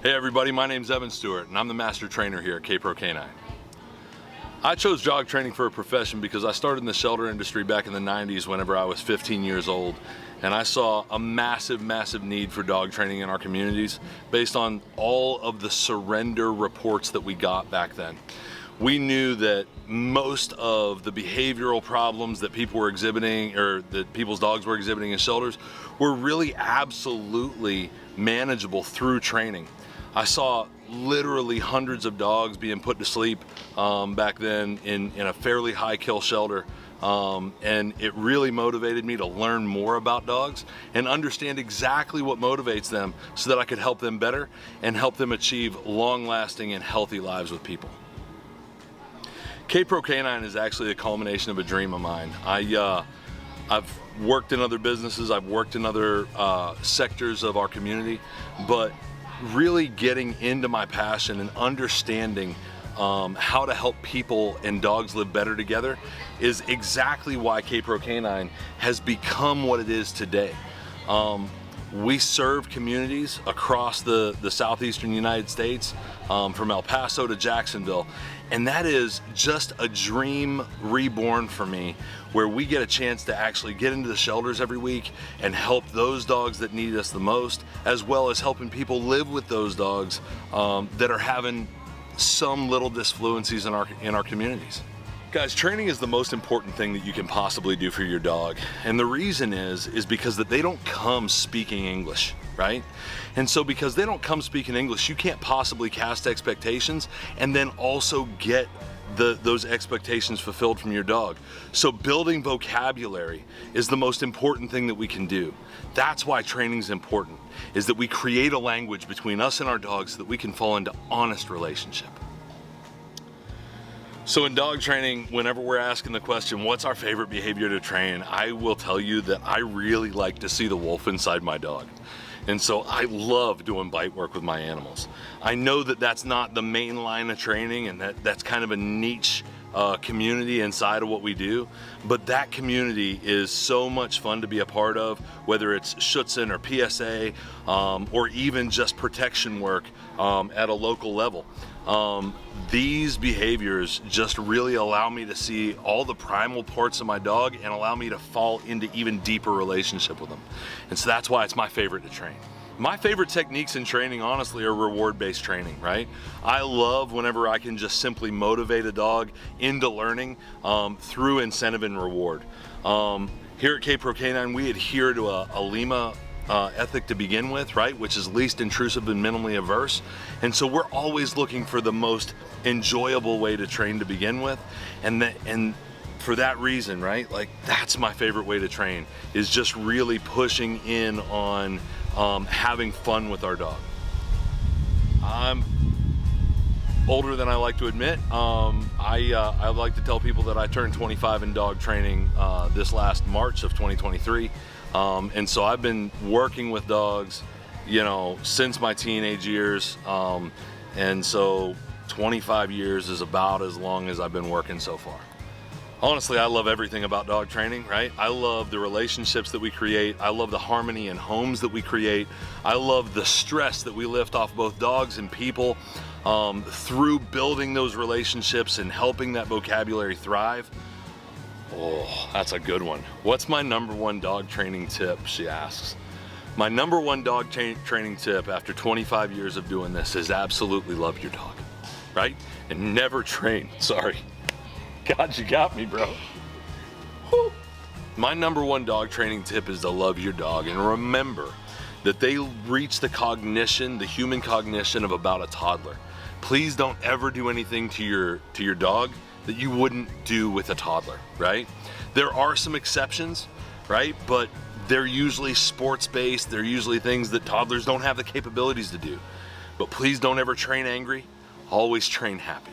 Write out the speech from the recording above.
Hey everybody, my name's Evan Stewart and I'm the master trainer here at KPro K9. I chose dog training for a profession because I started in the shelter industry back in the 90s whenever I was 15 years old, and I saw a massive need for dog training in our communities based on all of the surrender reports that we got back then. We knew that most of the behavioral problems that people were exhibiting, or that people's dogs were exhibiting in shelters, were really absolutely manageable through training. I saw literally hundreds of dogs being put to sleep back then in a fairly high kill shelter, and it really motivated me to learn more about dogs and understand exactly what motivates them so that I could help them better and help them achieve long-lasting and healthy lives with people. KPro K9 is actually a culmination of a dream of mine. I've worked in other businesses, I've worked in other sectors of our community, but really getting into my passion and understanding how to help people and dogs live better together is exactly why KPro K9 has become what it is today. We serve communities across the southeastern United States, from El Paso to Jacksonville, and that is just a dream reborn for me, where we get a chance to actually get into the shelters every week and help those dogs that need us the most, as well as helping people live with those dogs that are having some little disfluencies in our communities. Guys, training is the most important thing that you can possibly do for your dog. And the reason is because that they don't come speaking English, right? And so because they don't come speaking English, you can't possibly cast expectations and then also get those expectations fulfilled from your dog. So building vocabulary is the most important thing that we can do. That's why training is important, is that we create a language between us and our dogs so that we can fall into honest relationship. So in dog training, whenever we're asking the question, what's our favorite behavior to train, I will tell you that I really like to see the wolf inside my dog. And so I love doing bite work with my animals. I know that that's not the main line of training, and that's kind of a niche community inside of what we do, but that community is so much fun to be a part of, whether it's Schutzhund or PSA, or even just protection work at a local level. These behaviors just really allow me to see all the primal parts of my dog and allow me to fall into even deeper relationship with them. And so that's why it's my favorite to train. My favorite techniques in training, honestly, are reward-based training, right? I love whenever I can just simply motivate a dog into learning through incentive and reward. Here at KPro K9, we adhere to a Lima ethic to begin with, right, which is least intrusive and minimally averse. And so we're always looking for the most enjoyable way to train to begin with, and for that reason, right, like that's my favorite way to train, is just really pushing in on having fun with our dog. I'm older than I like to admit. I like to tell people that I turned 25 in dog training this last March of 2023. And so I've been working with dogs, you know, since my teenage years. And so 25 years is about as long as I've been working so far. Honestly, I love everything about dog training, right? I love the relationships that we create. I love the harmony in homes that we create. I love the stress that we lift off both dogs and people through building those relationships and helping that vocabulary thrive. Oh, that's a good one. What's my number one dog training tip, she asks. My number one dog training tip after 25 years of doing this is absolutely love your dog, right? And never train, sorry. God, you got me, bro. Whew. My number one dog training tip is to love your dog, and remember that they reach the cognition, the human cognition, of about a toddler. Please don't ever do anything to your dog that you wouldn't do with a toddler, right? There are some exceptions, right? But they're usually sports-based. They're usually things that toddlers don't have the capabilities to do. But please don't ever train angry. Always train happy.